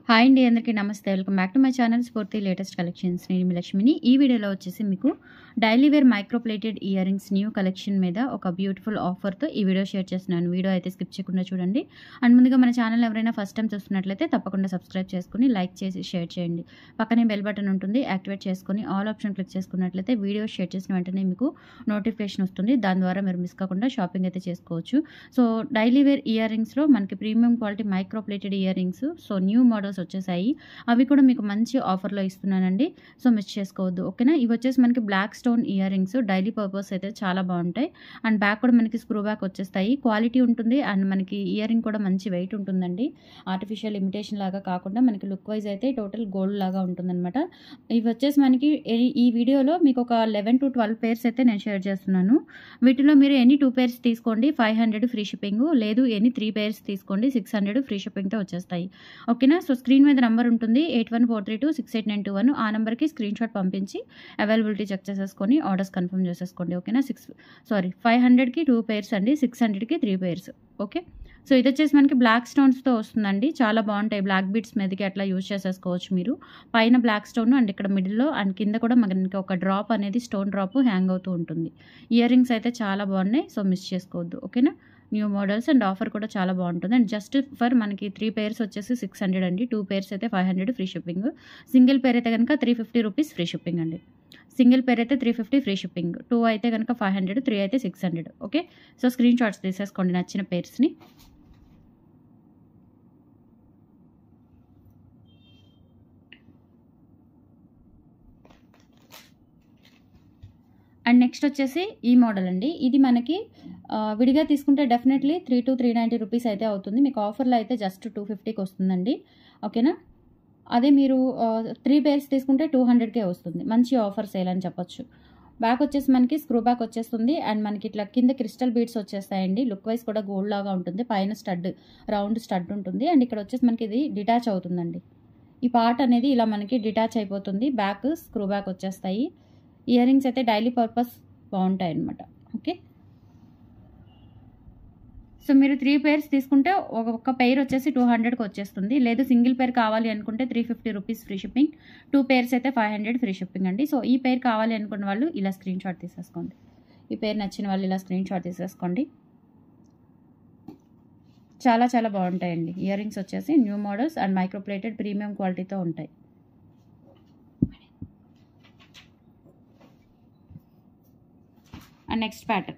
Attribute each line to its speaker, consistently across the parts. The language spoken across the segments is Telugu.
Speaker 1: హాయ్ అండి, అందరికీ నమస్తే. Welcome back to my channel Spoorthi latest collections. నేను మీ లక్ష్మిని. ఈ వీడియోలో వచ్చేసి మీకు daily wear micro plated ear rings new collection మీద ఒక బ్యూటిఫుల్ ఆఫర్తో ఈ వీడియో షేర్ చేస్తున్నాను. వీడియో అయితే స్కిప్ చేయకుండా చూడండి. అండ్ ముందుగా మన ఛానల్ ఎవరైనా ఫస్ట్ టైం చూస్తున్నట్లయితే తప్పకుండా సబ్స్క్రైబ్ చేసుకుని లైక్ చేసి షేర్ చేయండి. పక్కనే బెల్ బటన్ ఉంటుంది, యాక్టివేట్ చేసుకుని ఆల్ ఆప్షన్ క్లిక్ చేసుకున్నట్లయితే వీడియో షేర్ చేసిన వెంటనే మీకు నోటిఫికేషన్ వస్తుంది. దాని ద్వారా మీరు మిస్ కాకుండా షాపింగ్ అయితే చేసుకోవచ్చు. సో డైలీ వేర్ ఇయర్ రింగ్స్లో మనకి premium quality micro plated ear rings new models వచ్చేసాయి. అవి కూడా మీకు మంచి ఆఫర్లో ఇస్తున్నానండి. సో మిస్ చేసుకోవద్దు, ఓకేనా. ఇవి వచ్చేసి మనకి black stone ear rings, daily purpose అయితే చాలా బాగుంటాయి. అండ్ బ్యాక్ కూడా మనకి స్క్రూ బ్యాక్ వచ్చేస్తాయి. క్వాలిటీ ఉంటుంది అండ్ మనకి ఇయర్ రింగ్ కూడా మంచి వెయిట్ ఉంటుందండి. ఆర్టిఫిషియల్ ఇమిటేషన్ లాగా కాకుండా మనకి లుక్ వైజ్ అయితే టోటల్ గోల్డ్ లాగా ఉంటుందన్నమాట. ఇవి వచ్చేసి మనకి ఈ వీడియోలో మీకు ఒక 11 to 12 పేర్స్ అయితే నేను షేర్ చేస్తున్నాను. వీటిలో మీరు ఎనీ 2 పేర్స్ తీసుకోండి 500 ఫ్రీ షిప్పింగ్, లేదు ఎనీ 3 పేర్స్ తీసుకోండి 600 ఫ్రీ షిప్పింగ్తో వచ్చేస్తాయి, ఓకేనా. సో స్క్రీన్ మీద నెంబర్ ఉంటుంది 8143268921. ఆ నెంబర్కి స్క్రీన్ షాట్ పంపించి అవైలబిలిటీ చెక్ చేసేసుకొని ఆర్డర్స్ కన్ఫర్మ్ చేసేసుకోండి, ఓకేనా. 500కి 2 పేర్స్ అండి, 600కి 3 పేర్స్, ఓకే. సో ఇది వచ్చేసి మనకి బ్లాక్ స్టోన్స్తో వస్తుందండి. చాలా బాగుంటాయి. బ్లాక్ బీడ్స్ మీదకి అట్లా యూజ్ చేసేసుకోవచ్చు మీరు. పైన బ్లాక్ స్టోన్ అండ్ ఇక్కడ మిడిల్లో అండ్ కింద కూడా మనకి ఒక డ్రాప్ అనేది స్టోన్ డ్రాప్ హ్యాంగ్ అవుతూ ఉంటుంది. ఇయర్ రింగ్స్ అయితే చాలా బాగున్నాయి. సో మిస్ చేసుకోవద్దు, ఓకేనా. న్యూ మోడల్స్ అండ్ ఆఫర్ కూడా చాలా బాగుంటుంది. అండ్ జస్ట్ ఫర్ మనకి 3 పేర్స్ వచ్చేసి 600 అండి, 2 పేర్స్ అయితే 500 ఫ్రీ షిప్పింగ్. సింగిల్ పేర్ అయితే కనుక 350 రూపీస్ ఫ్రీ షిప్పింగ్ అండి. సింగిల్ పేర్ అయితే 350 ఫ్రీ షిప్పింగ్, 2 అయితే కనుక 500, 3 అయితే 600, ఓకే. సో స్క్రీన్ షాట్స్ తీసేసుకోండి నచ్చిన పేర్స్ని. అండ్ నెక్స్ట్ వచ్చేసి ఈ మోడల్ అండి. ఇది మనకి విడిగా తీసుకుంటే డెఫినెట్లీ 3 to 390 రూపీస్ అయితే అవుతుంది. మీకు ఆఫర్లో అయితే జస్ట్ 250కి వస్తుందండి, ఓకేనా. అదే మీరు 3 పేర్స్ తీసుకుంటే 200కే వస్తుంది. మంచి ఆఫర్ సేల్ అని చెప్పొచ్చు. బ్యాక్ వచ్చేసి మనకి స్క్రూ బ్యాక్ వచ్చేస్తుంది అండ్ మనకి ఇట్లా కింద క్రిస్టల్ బీడ్స్ వచ్చేస్తాయండి. లుక్ వైజ్ కూడా గోల్డ్ లాగా ఉంటుంది. పైన స్టడ్, రౌండ్ స్టడ్ ఉంటుంది అండ్ ఇక్కడ వచ్చేసి మనకి ఇది డిటాచ్ అవుతుందండి. ఈ పార్ట్ అనేది ఇలా మనకి డిటాచ్ అయిపోతుంది. బ్యాక్ స్క్రూ బ్యాక్ వచ్చేస్తాయి. ఇయర్ రింగ్స్ అయితే డైలీ పర్పస్ బాగుంటాయి అన్నమాట, ఓకే. సో మీరు 3 పేర్స్ తీసుకుంటే ఒక పెయిర్ వచ్చేసి 200కి వచ్చేస్తుంది. లేదు సింగిల్ పేర్ కావాలి అనుకుంటే 350 రూపీస్ ఫ్రీ షిప్పింగ్, 2 పేర్స్ అయితే 500 ఫ్రీ షిప్పింగ్ అండి. సో ఈ పేర్ కావాలి అనుకున్న వాళ్ళు ఇలా స్క్రీన్ షాట్ తీసేసుకోండి. ఈ పేరు నచ్చిన వాళ్ళు ఇలా స్క్రీన్ షాట్ తీసేసుకోండి. చాలా చాలా బాగుంటాయండి. ఇయర్ రింగ్స్ వచ్చేసి new models and micro plated premium క్వాలిటీతో ఉంటాయి. అండ్ నెక్స్ట్ ప్యాటర్న్,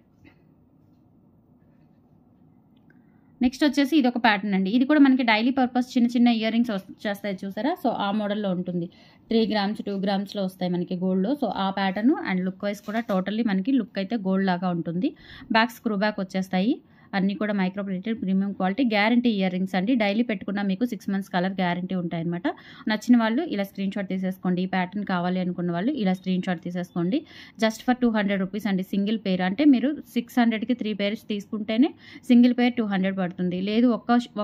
Speaker 1: నెక్స్ట్ వచ్చేసి ఇది ఒక ప్యాటర్న్ అండి. ఇది కూడా మనకి డైలీ పర్పస్ చిన్న చిన్న ఇయర్ రింగ్స్ వచ్చేస్తాయి చూసారా. సో ఆ మోడల్లో ఉంటుంది. 3 గ్రామ్స్ 2 గ్రామ్స్లో వస్తాయి మనకి గోల్డ్లో. సో ఆ ప్యాటర్న్ అండ్ లుక్ వైజ్ కూడా టోటల్లీ మనకి లుక్ అయితే గోల్డ్ లాగా ఉంటుంది. బ్యాక్ స్క్రూ బ్యాక్ వచ్చేస్తాయి. అన్నీ కూడా micro plated premium quality guarantee ear rings అండి. డైలీ పెట్టుకున్న మీకు 6 months కలర్ గ్యారంటీ ఉంటాయన్నమాట. నచ్చిన వాళ్ళు ఇలా స్క్రీన్ షాట్ తీసేసుకోండి. ఈ ప్యాటర్న్ కావాలి అనుకున్న వాళ్ళు ఇలా స్క్రీన్ షాట్ తీసేసుకోండి. జస్ట్ ఫర్ 200 రూపీస్ అండి సింగిల్ పేర్. అంటే మీరు 600కి 3 పేర్స్ తీసుకుంటేనే సింగిల్ పేర్ 200 పడుతుంది. లేదు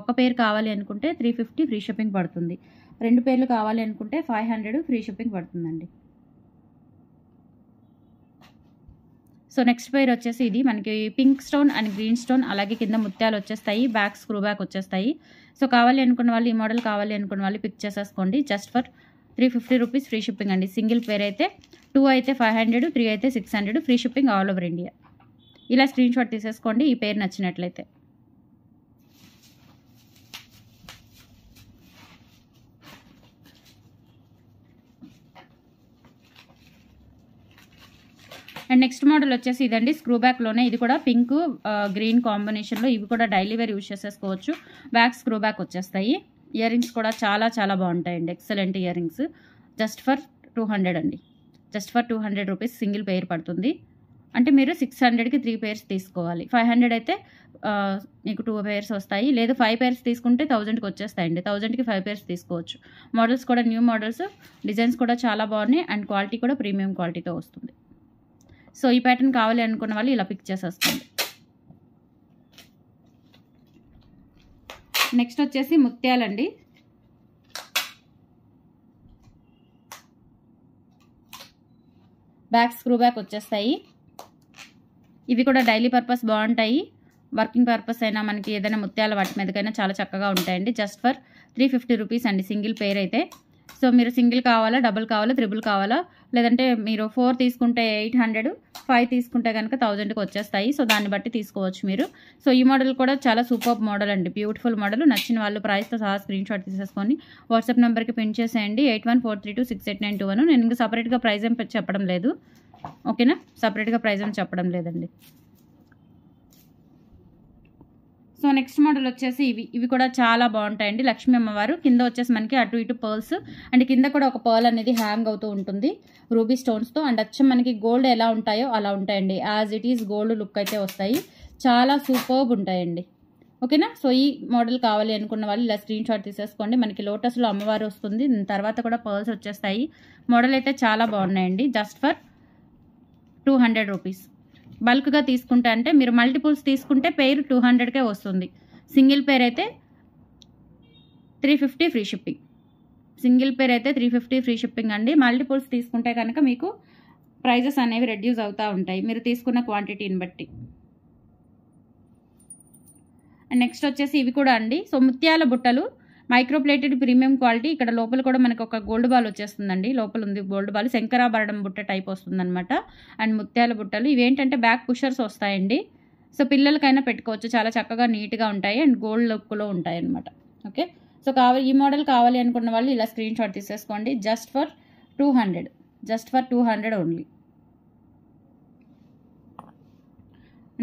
Speaker 1: ఒక పేర్ కావాలి అనుకుంటే 350 ఫ్రీ షిప్పింగ్ పడుతుంది. 2 పేర్లు కావాలి అనుకుంటే 500 ఫ్రీ షిప్పింగ్ పడుతుందండి. సో నెక్స్ట్ పేర్ వచ్చేసి ఇది మనకి pink stone and green stone, అలాగే కింద ముత్యాలు వచ్చేస్తాయి. బ్యాక్ స్క్రూ బ్యాక్ వచ్చేస్తాయి. సో కావాలి అనుకున్న వాళ్ళు, ఈ మోడల్ కావాలి అనుకున్న వాళ్ళు పిక్ చేసేసుకోండి. Just for 350 rupees free shipping అండి. సింగిల్ పేర్ అయితే 2 అయితే 500, 3 అయితే 600 free shipping all over India. ఇలా స్క్రీన్ షాట్ తీసేసుకోండి ఈ పేరు నచ్చినట్లయితే. అండ్ నెక్స్ట్ మోడల్ వచ్చేసి ఇదండి, స్క్రూ బ్యాక్లోనే. ఇది కూడా పింక్ గ్రీన్ కాంబినేషన్లో. ఇవి కూడా డైలీ వేర్ యూజ్ చేసేసుకోవచ్చు. బ్యాక్ స్క్రూ బ్యాక్ వచ్చేస్తాయి. ఇయర్ రింగ్స్ కూడా చాలా చాలా బాగుంటాయండి. Excellent ear rings. Just for 200 అండి. జస్ట్ ఫర్ 200 రూపీస్ సింగిల్ పేర్ పడుతుంది. అంటే మీరు 600కి 3 పేర్స్ తీసుకోవాలి. 500 అయితే మీకు 2 పేర్స్ వస్తాయి. లేదు 5 పేర్స్ తీసుకుంటే 1000కి వచ్చేస్తాయండి. 1000కి 5 పేర్స్ తీసుకోవచ్చు. మోడల్స్ కూడా న్యూ మోడల్స్, డిజైన్స్ కూడా చాలా బాగున్నాయి అండ్ క్వాలిటీ కూడా ప్రీమియం క్వాలిటీతో వస్తుంది. సో ఈ ప్యాటర్న్ కావాలి అనుకున్న వాళ్ళు ఇలా పిక్ చేసేసుకోండి. నెక్స్ట్ వచ్చేసి ముత్యాలండి. బ్యాక్ స్క్రూ బ్యాక్ వచ్చేస్తాయి. ఇవి కూడా డైలీ పర్పస్ బాగుంటాయి. వర్కింగ్ పర్పస్ అయినా మనకి ఏదైనా ముత్యాల వాటి మీదకైనా చాలా చక్కగా ఉంటాయండి. జస్ట్ ఫర్ 350 రూపీస్ అండి సింగిల్ పేర్ అయితే. సో మీరు సింగిల్ కావాలా, డబుల్ కావాలా, త్రిబుల్ కావాలా, లేదంటే మీరు 4 తీసుకుంటే 800, 5 తీసుకుంటే కనుక 1000కి వచ్చేస్తాయి. సో దాన్ని బట్టి తీసుకోవచ్చు మీరు. సో ఈ మోడల్ కూడా చాలా సూపర్ మోడల్ అండి, బ్యూటిఫుల్ మోడల్. నచ్చిన వాళ్ళు ప్రైస్తో సహా స్క్రీన్ షాట్ తీసేసుకొని వాట్సాప్ నెంబర్కి పిన్ చేసేయండి 8143268921. నేను ఇంకా సపరేట్గా ప్రైస్ ఏం చెప్పడం లేదు, ఓకేనా? సపరేట్గా ప్రైస్ ఏం చెప్పడం లేదండి. సో నెక్స్ట్ మోడల్ వచ్చేసి ఇవి కూడా చాలా బాగుంటాయండి. లక్ష్మీ అమ్మవారు కింద వచ్చేసి మనకి అటు ఇటు పర్ల్స్ అండ్ కింద కూడా ఒక పర్ల్ అనేది హ్యాంగ్ అవుతూ ఉంటుంది రూబీ స్టోన్స్తో. అండ్ అచ్చం మనకి గోల్డ్ ఎలా ఉంటాయో అలా ఉంటాయండి, as it is gold look అయితే వస్తాయి. చాలా సూపర్బ్ ఉంటాయండి, ఓకేనా? సో ఈ మోడల్ కావాలి అనుకున్న వాళ్ళు ఇలా స్క్రీన్ షాట్ తీసేసుకోండి. మనకి లోటస్లో అమ్మవారు వస్తుంది, తర్వాత కూడా పర్ల్స్ వచ్చేస్తాయి. మోడల్ అయితే చాలా బాగున్నాయండి. Just for 200 rupees. బల్క్గా తీసుకుంటే అంటే మీరు మల్టిపుల్స్ తీసుకుంటే పేరు 200కే వస్తుంది. సింగిల్ పేర్ అయితే 350 ఫ్రీ షిప్పింగ్. సింగిల్ పేర్ అయితే 350 ఫ్రీ షిప్పింగ్ అండి. మల్టిపుల్స్ తీసుకుంటే కనుక మీకు ప్రైజెస్ అనేవి రెడ్యూస్ అవుతూ ఉంటాయి మీరు తీసుకున్న క్వాంటిటీని బట్టి. అండ్ నెక్స్ట్ వచ్చేసి ఇవి కూడా అండి. సో ముత్యాల బుట్టలు మైక్రోప్లేటెడ్ ప్రీమియం క్వాలిటీ. ఇక్కడ లోపల కూడా మనకు ఒక గోల్డ్ బాల్ వచ్చేస్తుందండి, లోపల ఉంది గోల్డ్ బాల్, శంకరాభరణం బుట్ట టైప్ వస్తుందన్నమాట. అండ్ ముత్యాల బుట్టలు ఇవేంటంటే బ్యాక్ పుషర్స్ వస్తాయండి. సో పిల్లలకైనా పెట్టుకోవచ్చు, చాలా చక్కగా నీట్గా ఉంటాయి అండ్ గోల్డ్ లుక్లో ఉంటాయి అన్నమాట. ఓకే, సో ఈ మోడల్ కావాలి అనుకున్న వాళ్ళు ఇలా స్క్రీన్ షాట్ తీసేసుకోండి. Just for 200 only.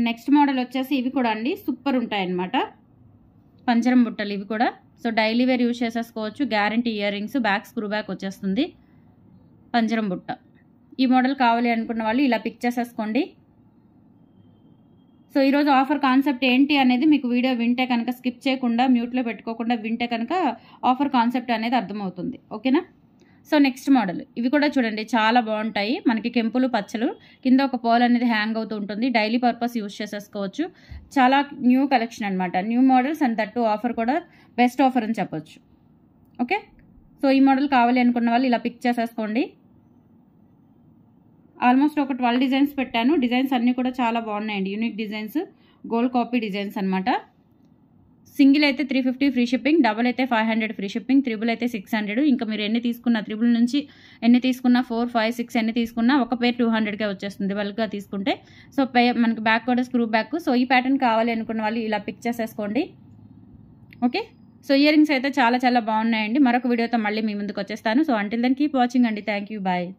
Speaker 1: Next model వచ్చేసి ఇవి కూడా అండి సూపర్ ఉంటాయి అన్నమాట, పంచరం బుట్టలు ఇవి కూడా. సో డైలీ వేర్ యూజ్ చేసేసుకోవచ్చు. Guarantee ear rings, back screw back వచ్చేస్తుంది, పంజరం బుట్ట. ఈ మోడల్ కావాలి అనుకున్న వాళ్ళు ఇలా పిక్ చేసేసుకోండి. సో ఈరోజు ఆఫర్ కాన్సెప్ట్ ఏంటి అనేది మీకు వీడియో వింటే కనుక స్కిప్ చేయకుండా మ్యూట్లో పెట్టుకోకుండా వింటే కనుక ఆఫర్ కాన్సెప్ట్ అనేది అర్థమవుతుంది, ఓకేనా? సో నెక్స్ట్ మోడల్ ఇవి కూడా చూడండి, చాలా బాగుంటాయి. మనకి కెంపులు పచ్చలు, కింద ఒక పర్ల్ అనేది హ్యాంగ్ అవుతూ ఉంటుంది. డైలీ పర్పస్ యూజ్ చేసేసుకోవచ్చు. చాలా న్యూ కలెక్షన్ అనమాట, new models and that offer కూడా బెస్ట్ ఆఫర్ అని చెప్పొచ్చు. ఓకే, సో ఈ మోడల్ కావాలి అనుకున్న వాళ్ళు ఇలా పిక్ చేసేసుకోండి. ఆల్మోస్ట్ ఒక 12 డిజైన్స్ పెట్టాను. డిజైన్స్ అన్నీ కూడా చాలా బాగున్నాయండి, unique designs, gold copy designs అనమాట. సింగిల్ అయితే 350 ఫ్రీ షిప్పింగ్, డబుల్ అయితే 500 ఫ్రీ షిప్పింగ్, త్రిబుల్ అయితే 600. ఇంకా మీరు ఎన్ని తీసుకున్నా, త్రిబుల్ నుంచి ఎన్ని తీసుకున్నా, 4, 5, 6 ఎన్ని తీసుకున్నా ఒక పేర్ 200కే వచ్చేస్తుంది బల్క్గా తీసుకుంటే. సో మనకి బ్యాక్ కూడా స్క్రూ బ్యాక్. సో ఈ ప్యాటర్న్ కావాలి అనుకున్న వాళ్ళు ఇలా పిక్ చేసేసుకోండి, ఓకే? సో ఇయర్ రింగ్స్ అయితే చాలా చాలా బాగున్నాయండి. మరొక వీడియోతో మళ్ళీ మీ ముందుకు వచ్చేస్తాను. So until then keep watching అండి. Thank you, bye.